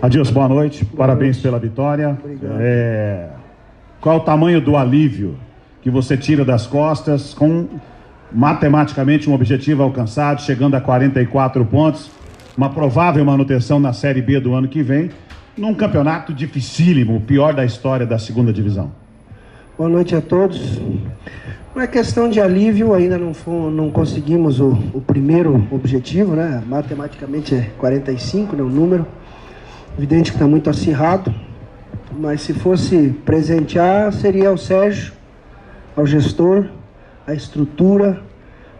Adilson, boa noite. Parabéns pela vitória. Qual o tamanho do alívio que você tira das costas com matematicamente um objetivo alcançado, chegando a 44 pontos, uma provável manutenção na Série B do ano que vem, num campeonato dificílimo, o pior da história da segunda divisão? Boa noite a todos. Não é questão de alívio, ainda não conseguimos o primeiro objetivo, né? Matematicamente é 45, né, o número. Evidente que está muito acirrado, mas se fosse presentear, seria ao Sérgio, ao gestor, a estrutura,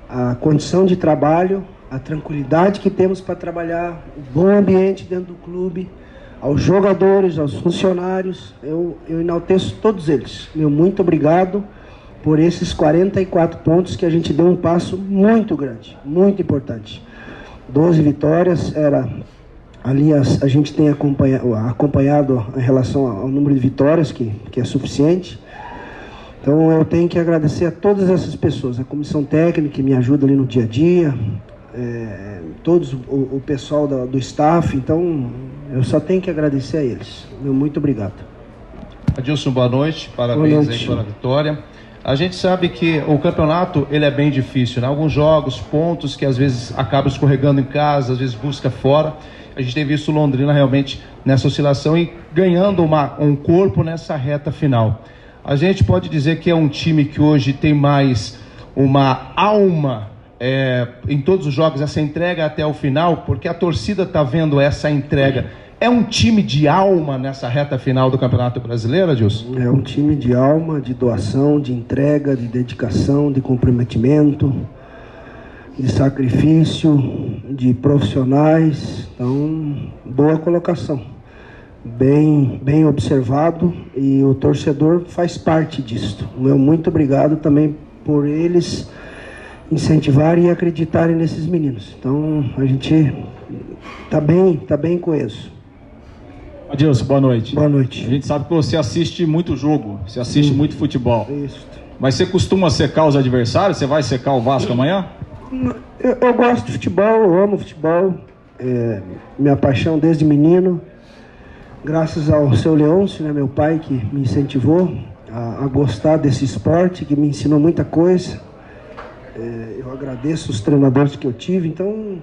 a condição de trabalho, a tranquilidade que temos para trabalhar, o bom ambiente dentro do clube, aos jogadores, aos funcionários. Eu enalteço todos eles. Meu muito obrigado por esses 44 pontos que a gente deu um passo muito grande, muito importante. 12 vitórias, ali a gente tem acompanhado em relação ao número de vitórias, que é suficiente. Então eu tenho que agradecer a todas essas pessoas, a comissão técnica que me ajuda ali no dia a dia, todos o pessoal do staff. Então eu só tenho que agradecer a eles. Meu muito obrigado. Adilson, boa noite, parabéns aí pela vitória. A gente sabe que o campeonato ele é bem difícil, né? Alguns jogos, pontos que às vezes acabam escorregando em casa, às vezes busca fora. A gente tem visto o Londrina realmente nessa oscilação e ganhando um corpo nessa reta final. A gente pode dizer que é um time que hoje tem mais uma alma em todos os jogos, essa entrega até o final, porque a torcida está vendo essa entrega. É um time de alma nessa reta final do Campeonato Brasileiro, Adilson? É um time de alma, de doação, de entrega, de dedicação, de comprometimento, de sacrifício, de profissionais. Então, boa colocação. Bem observado, e o torcedor faz parte disso. Meu muito obrigado também por eles incentivarem e acreditarem nesses meninos. Então, a gente tá bem coeso. Adilson, boa noite. Boa noite. A gente sabe que você assiste muito jogo, você assiste muito futebol. Isso. Mas você costuma secar os adversários? Você vai secar o Vasco amanhã? Eu gosto de futebol, eu amo futebol. Minha paixão desde menino. Graças ao seu Leôncio, né, meu pai, que me incentivou a gostar desse esporte, que me ensinou muita coisa. Eu agradeço os treinadores que eu tive. Então,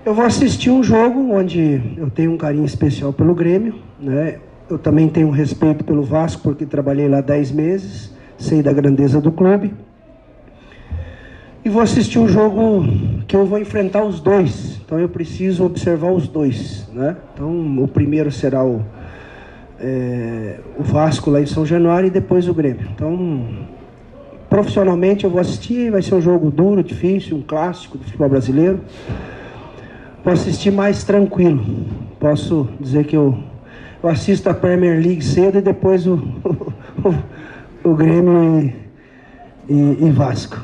eu vou assistir um jogo onde eu tenho um carinho especial pelo Grêmio, né? Eu também tenho um respeito pelo Vasco, porque trabalhei lá 10 meses, sei da grandeza do clube. E vou assistir um jogo que eu vou enfrentar os dois. Então eu preciso observar os dois, né? Então o primeiro será o Vasco lá em São Januário e depois o Grêmio. Então, profissionalmente eu vou assistir, vai ser um jogo duro, difícil, um clássico do futebol brasileiro. Vou assistir mais tranquilo. Posso dizer que eu assisto a Premier League cedo e depois o Grêmio e Vasco.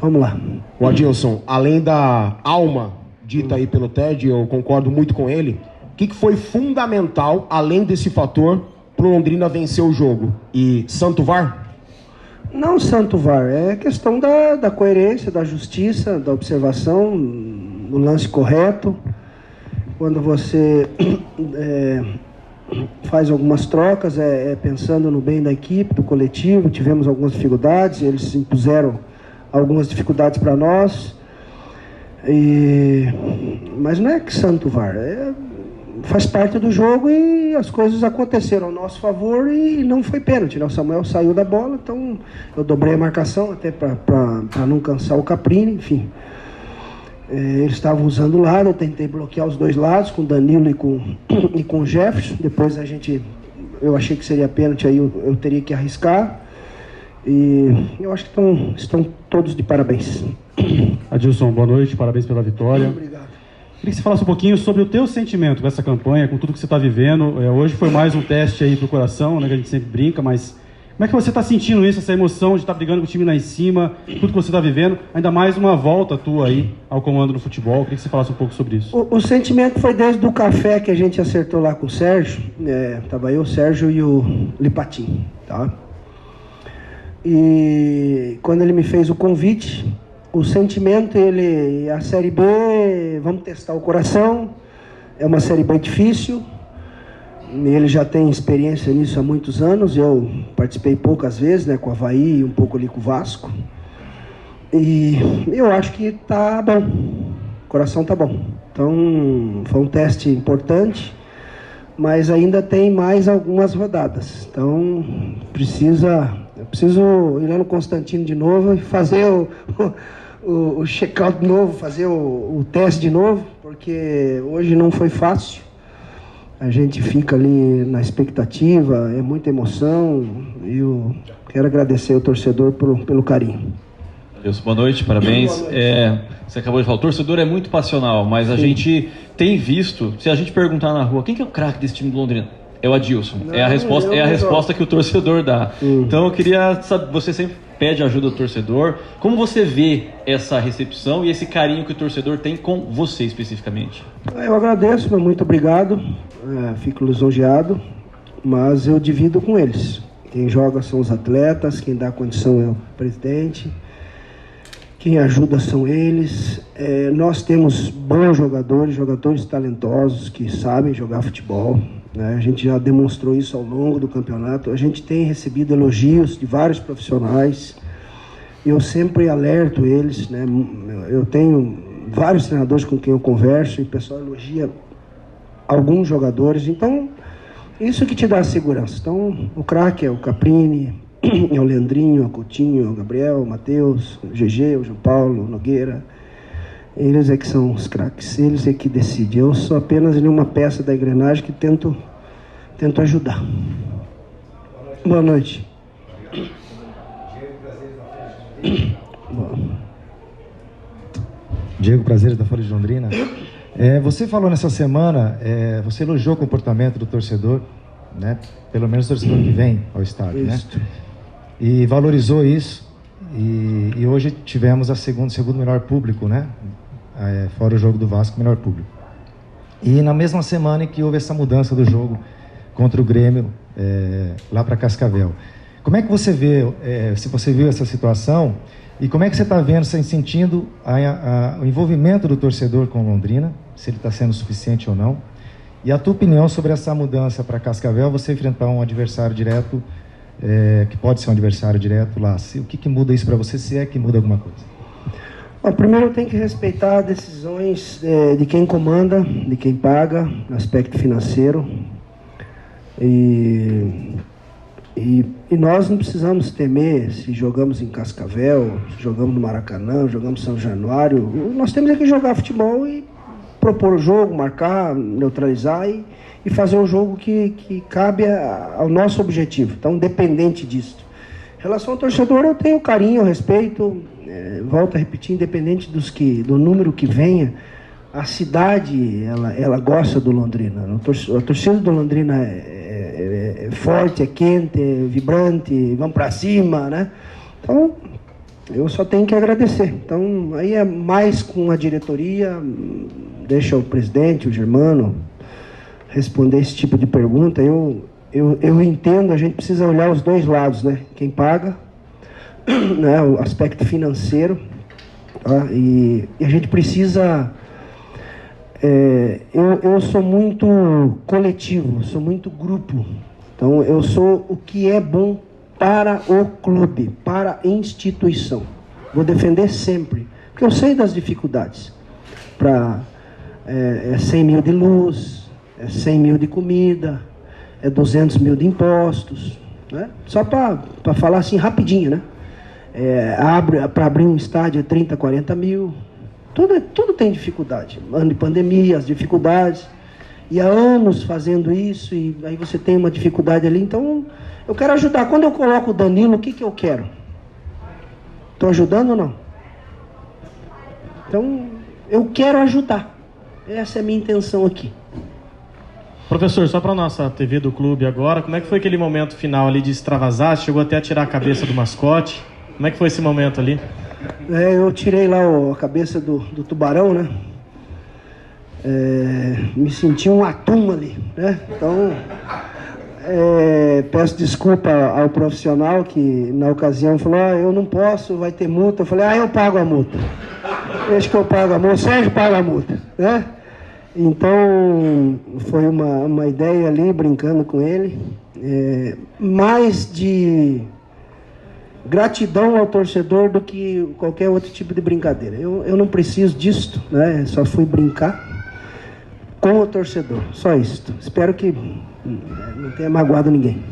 Vamos lá. O Adilson, além da alma dita aí pelo Ted, eu concordo muito com ele. O que foi fundamental, além desse fator, para o Londrina vencer o jogo? E Santo VAR? Não Santo VAR, é questão da coerência, da justiça, da observação, no lance correto. Quando você faz algumas trocas, pensando no bem da equipe, do coletivo. Tivemos algumas dificuldades, eles impuseram algumas dificuldades para nós. Mas não é que Santo VAR, faz parte do jogo e as coisas aconteceram ao nosso favor e não foi pênalti, né? O Samuel saiu da bola, então eu dobrei a marcação até para não cansar o Caprini, enfim. Eles estavam usando o lado, eu tentei bloquear os dois lados, com o Danilo e com o Jefferson. Depois eu achei que seria pênalti, aí eu teria que arriscar. E eu acho que estão todos de parabéns. Adilson, boa noite, parabéns pela vitória. Obrigado. Queria que você falasse um pouquinho sobre o teu sentimento com essa campanha, com tudo que você está vivendo. Hoje foi mais um teste aí pro coração, né, que a gente sempre brinca, mas como é que você está sentindo isso, essa emoção de estar brigando com o time lá em cima, tudo que você está vivendo, ainda mais uma volta tua aí ao comando do futebol? Queria que você falasse um pouco sobre isso. O sentimento foi desde o café que a gente acertou lá com o Sérgio. Tava eu, o Sérgio e o Lipatim, tá? E quando ele me fez o convite, o sentimento, a Série B, vamos testar o coração, é uma Série B difícil, Ele já tem experiência nisso há muitos anos. Eu participei poucas vezes, né, com o Avaí e um pouco ali com o Vasco. E eu acho que tá bom. O coração tá bom. Então, foi um teste importante, mas ainda tem mais algumas rodadas. Então, eu preciso ir lá no Constantino de novo e fazer o check-out de novo, fazer o teste de novo, porque hoje não foi fácil. A gente fica ali na expectativa, é muita emoção, e eu quero agradecer ao torcedor pelo carinho. Deus, boa noite, parabéns. Você acabou de falar, o torcedor é muito passional, mas a gente tem visto, se a gente perguntar na rua, quem que é o craque desse time do Londrina? É o Adilson. Não, é a resposta que o torcedor dá. Então eu queria saber, você sempre pede ajuda do torcedor, como você vê essa recepção e esse carinho que o torcedor tem com você especificamente? Eu agradeço, muito obrigado, fico lisonjeado, mas eu divido com eles. Quem joga são os atletas, quem dá condição é o presidente, quem ajuda são eles. Nós temos bons jogadores talentosos que sabem jogar futebol, né? A gente já demonstrou isso ao longo do campeonato. A gente tem recebido elogios de vários profissionais. Eu sempre alerto eles, né? Eu tenho vários treinadores com quem eu converso e o pessoal elogia alguns jogadores. Então, isso que te dá segurança. Então, o craque é o Caprini, é o Leandrinho, é o Coutinho, é o Gabriel, o Matheus, o GG, o João Paulo, o Nogueira. Eles é que são os craques, eles é que decidem. Eu sou apenas uma peça da engrenagem que tento ajudar. Boa noite. Diego Prazeres, da Folha de Londrina. Você falou nessa semana, você elogiou o comportamento do torcedor, né? Pelo menos o torcedor que vem ao estádio, né? E valorizou isso. E hoje tivemos o segundo melhor público, né? Fora o jogo do Vasco, melhor público. E na mesma semana em que houve essa mudança do jogo contra o Grêmio, lá para Cascavel. Como é que você vê, se você viu essa situação, e como é que você está vendo, sentindo o envolvimento do torcedor com Londrina, se ele está sendo suficiente ou não? E a tua opinião sobre essa mudança para Cascavel, você enfrentar um adversário direto, que pode ser um adversário direto lá. O que muda isso para você, se é que muda alguma coisa? Bom, primeiro tem que respeitar decisões de quem comanda, de quem paga, no aspecto financeiro. E nós não precisamos temer se jogamos em Cascavel, se jogamos no Maracanã, jogamos em São Januário. Nós temos que jogar futebol e propor o jogo, marcar, neutralizar e fazer um jogo que cabe ao nosso objetivo. Então, independente disso. Em relação ao torcedor, eu tenho carinho, respeito, volto a repetir, independente do número que venha, a cidade, ela gosta do Londrina. A torcida do Londrina é forte, é quente, é vibrante, vamos para cima, né? Então, eu só tenho que agradecer. Então, aí é mais com a diretoria, deixa o presidente, o Germano, responder esse tipo de pergunta. Eu entendo, a gente precisa olhar os dois lados, né? Quem paga, né? O aspecto financeiro, tá? E a gente precisa... eu sou muito coletivo, sou muito grupo. Então, eu sou o que é bom para o clube, para a instituição. Vou defender sempre, porque eu sei das dificuldades. É 100 mil de luz, é 100 mil de comida, é 200 mil de impostos, né? Só para falar assim rapidinho, né? Para abrir um estádio é 30, 40 mil. Tudo tem dificuldade. Ano de pandemia, as dificuldades. E há anos fazendo isso, e aí você tem uma dificuldade ali. Então, eu quero ajudar. Quando eu coloco o Danilo, o que eu quero? Estou ajudando ou não? Então, eu quero ajudar. Essa é a minha intenção aqui. Professor, só para a nossa TV do clube agora, como é que foi aquele momento final ali de extravasar? Chegou até a tirar a cabeça do mascote. Como é que foi esse momento ali? Eu tirei lá a cabeça do tubarão, né? Me senti um atum ali, né? Então, peço desculpa ao profissional que na ocasião falou, eu não posso, vai ter multa. Eu falei, eu pago a multa. Deixa que eu pago a multa, o Sérgio paga a multa, né? Então, foi uma ideia ali, brincando com ele, mais de gratidão ao torcedor do que qualquer outro tipo de brincadeira. Eu não preciso disso, né? Só fui brincar com o torcedor, só isso. Espero que não tenha magoado ninguém.